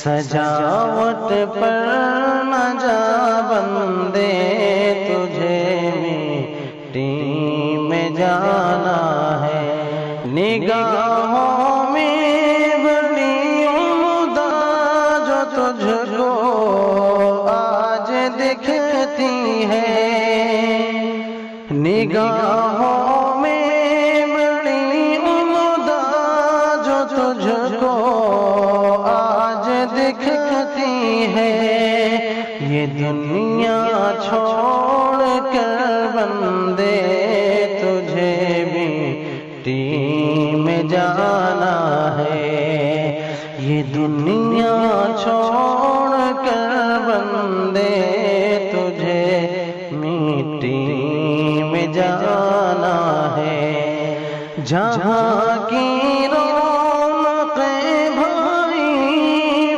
سجاوٹ پر نہ جا بندے، تجھے مٹی میں جانا ہے۔ نگاہوں میں بڑی عمدہ جو تجھ کو آج دکھتی ہے، نگاہوں میں بڑی عمدہ جو تجھ کو آج دکھتی ہے۔ یہ دنیا چھوڑ کر بندے، تجھے مٹی میں جانا ہے۔ یہ دنیا چھوڑ کر بندے، تجھے مٹی میں جانا ہے۔ جہاں کی